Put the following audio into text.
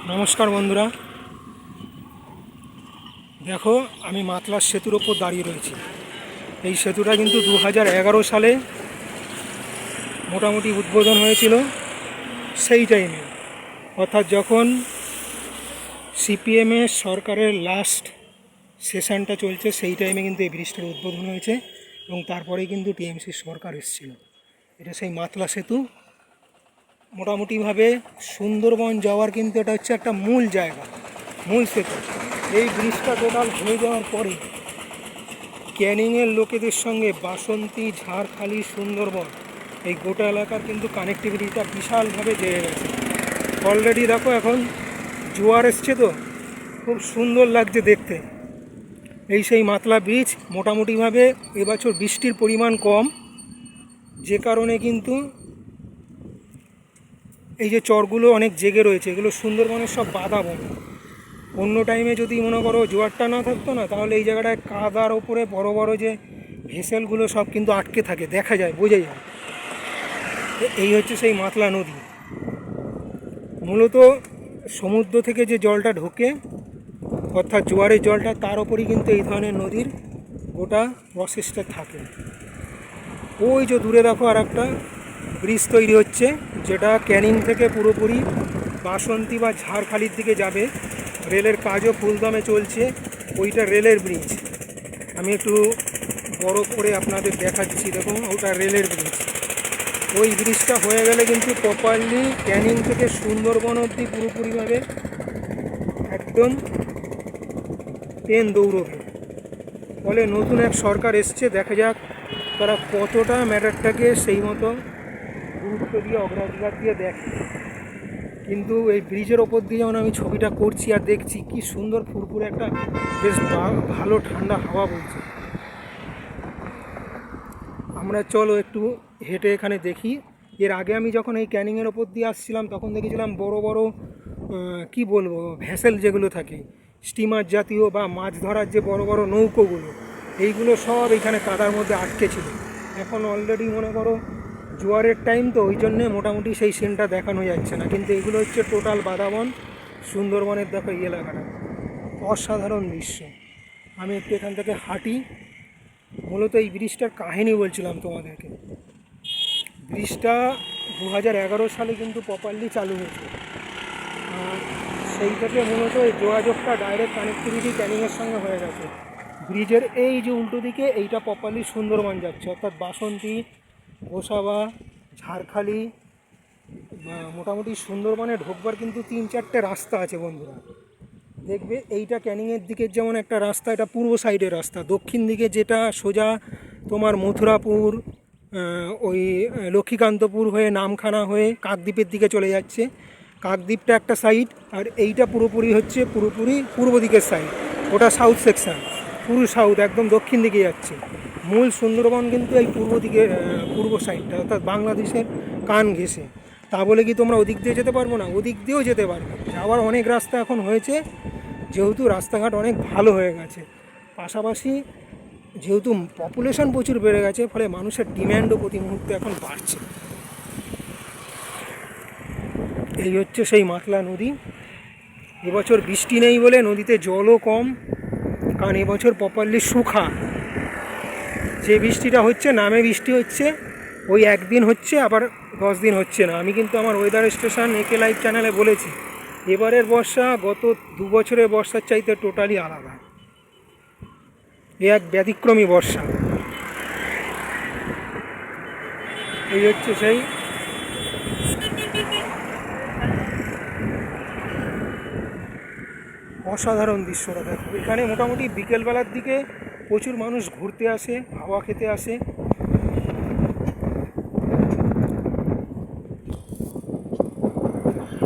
নমস্কার বন্ধুরা, দেখো আমি মাতলার সেতুর ওপর দাঁড়িয়ে রয়েছি। এই সেতুটা কিন্তু 2011 সালে মোটামুটি উদ্বোধন হয়েছিল। সেই টাইমে অর্থাৎ যখন সিপিএমের সরকারের লাস্ট সেশনটা চলছে, সেই টাইমে কিন্তু এই ব্রিজটার উদ্বোধন হয়েছে এবং তারপরেই কিন্তু টিএমসির সরকার এসেছিল। এটা সেই মাতলা সেতু। মোটামুটিভাবে সুন্দরবন যাওয়ার কিন্তু এটা হচ্ছে একটা মূল জায়গা, মূল সেতু। এই ব্রিজটা টোটাল হয়ে যাওয়ার পরে ক্যানিংয়ের লোকেদের সঙ্গে বাসন্তী, ঝাড়খালি, সুন্দরবন এই গোটা এলাকার কিন্তু কানেক্টিভিটিটা বিশালভাবে বেড়ে গেছে। অলরেডি দেখো এখন জোয়ার এসছে, তো খুব সুন্দর লাগছে দেখতে। এই সেই মাতলা ব্রিজ। মোটামুটিভাবে এবছর বৃষ্টির পরিমাণ কম, যে কারণে কিন্তু এই যে চরগুলো অনেক জেগে রয়েছে, এগুলো সুন্দরবনের সব বাধা বন। অন্য টাইমে যদি মনে করো জোয়ারটা না থাকতো না, তাহলে এই জায়গাটায় কাদার ওপরে বড় বড় যে ভেসেলগুলো সব কিন্তু আটকে থাকে, দেখা যায়, বোঝা যায়। এই হচ্ছে সেই মাতলা নদী। মূলত সমুদ্র থেকে যে জলটা ঢোকে, অর্থাৎ জোয়ারের জলটা, তার ওপরই কিন্তু এই ধরনের নদীর গোটা প্রসেসটা থাকে। ওই যে দূরে দেখো আর একটা ব্রিজ তৈরি হচ্ছে, যেটা ক্যানিং থেকে পুরোপুরি বাসন্তী বা ঝাড়খালির দিকে যাবে। রেলের কাজও ফুলদমে চলছে। ওইটা রেলের ব্রিজ। আমি একটু বড় করে আপনাদের দেখাচ্ছি। দেখুন, ওটা রেলের ব্রিজ। ওই ব্রিজটা হয়ে গেলে কিন্তু প্রপারলি ক্যানিং থেকে সুন্দরবন অবধি পুরোপুরিভাবে একদম ট্রেন দৌড়বে। ফলে নতুন এক সরকার এসছে, দেখা যাক তারা কতটা ম্যাটারটাকে সেই মতো গুরুত্ব দিয়ে, অগ্রাধিকার দিয়ে দেখে। কিন্তু এই ব্রিজের ওপর দিয়ে যখন আমি ছবিটা করছি আর দেখছি কি সুন্দর ফুরফুরে একটা বেশ ভালো ঠান্ডা হাওয়া বইছে। আমরা চলো একটু হেঁটে এখানে দেখি। এর আগে আমি যখন এই ক্যানিংয়ের ওপর দিয়ে আসছিলাম, তখন দেখেছিলাম বড় বড় কি বলবো, ভ্যাসেল যেগুলো থাকে, স্টিমার জাতীয় বা মাছ ধরার যে বড় বড় নৌকোগুলো, এইগুলো সব এখানে কাদার মধ্যে আটকে ছিল। এখন অলরেডি মনে করো জোয়ারের টাইম, তো ওই জন্যে মোটামুটি সেই সিনটা দেখানো যাচ্ছে না। কিন্তু এগুলো হচ্ছে টোটাল বাদাবন, সুন্দরবনের দেখো এই এলাকাটা। অসাধারণ দৃশ্য। আমি একটু এখান থেকে হাঁটি। মূলত এই ব্রিজটার কাহিনী বলছিলাম তোমাদেরকে। ব্রিজটা 2011 সালে কিন্তু প্রপারলি চালু হয়েছে। আর সেই থেকে মূলত এই যোগাযোগটা, ডাইরেক্ট কানেক্টিভিটি ক্যানিংয়ের সঙ্গে হয়ে গেছে। ব্রিজের এই যে উল্টো দিকে, এইটা প্রপারলি সুন্দরবন যাচ্ছে, অর্থাৎ বাসন্তী, গোসাবা, ঝাড়খালি, মোটামুটি সুন্দরবনে ঢোকবার কিন্তু 3-4টে রাস্তা আছে বন্ধুরা। দেখবে এইটা ক্যানিংয়ের দিকের যেমন একটা রাস্তা, এটা পূর্ব সাইডের রাস্তা। দক্ষিণ দিকে যেটা সোজা তোমার মথুরাপুর, ওই লক্ষ্মীকান্তপুর হয়ে, নামখানা হয়ে কাকদ্বীপের দিকে চলে যাচ্ছে। কাকদ্বীপটা একটা সাইড, আর এইটা পুরোপুরি হচ্ছে পুরোপুরি পূর্ব দিকের সাইড। ওটা সাউথ সেকশন, পুরো সাউথ, একদম দক্ষিণ দিকে যাচ্ছে। মূল সুন্দরবন কিন্তু এই পূর্ব দিকে, পূর্ব সাইডটা, অর্থাৎ বাংলাদেশের কান ঘেঁষে। তা বলে কি তোমরা ওদিক দিয়ে যেতে পারবো না? ওদিক দিয়েও যেতে পারবে। যাওয়ার অনেক রাস্তা এখন হয়েছে, যেহেতু রাস্তাঘাট অনেক ভালো হয়ে গেছে। পাশাপাশি যেহেতু পপুলেশন প্রচুর বেড়ে গেছে, ফলে মানুষের ডিম্যান্ডও প্রতি মুহূর্তে এখন বাড়ছে। এই হচ্ছে সেই মাতলা নদী। এবছর বৃষ্টি নেই বলে নদীতে জলও কম, কারণ এবছর প্রপারলি শুখা। যে বৃষ্টিটা হচ্ছে, নামে বৃষ্টি হচ্ছে, ওই একদিন হচ্ছে, আবার 10 দিন হচ্ছে না। আমি কিন্তু আমার ওয়েদার স্টেশন একে লাইভ চ্যানেলে বলেছি, এবারের বর্ষা গত 2 বছরের বর্ষার চাইতে টোটালি আলাদা। এ এক ব্যতিক্রমী বর্ষা। এই হচ্ছে সেই অসাধারণ দৃশ্যটা। দেখো, এখানে মোটামুটি বিকেলবেলার দিকে প্রচুর মানুষ ঘুরতে আসে, হাওয়া খেতে আসে।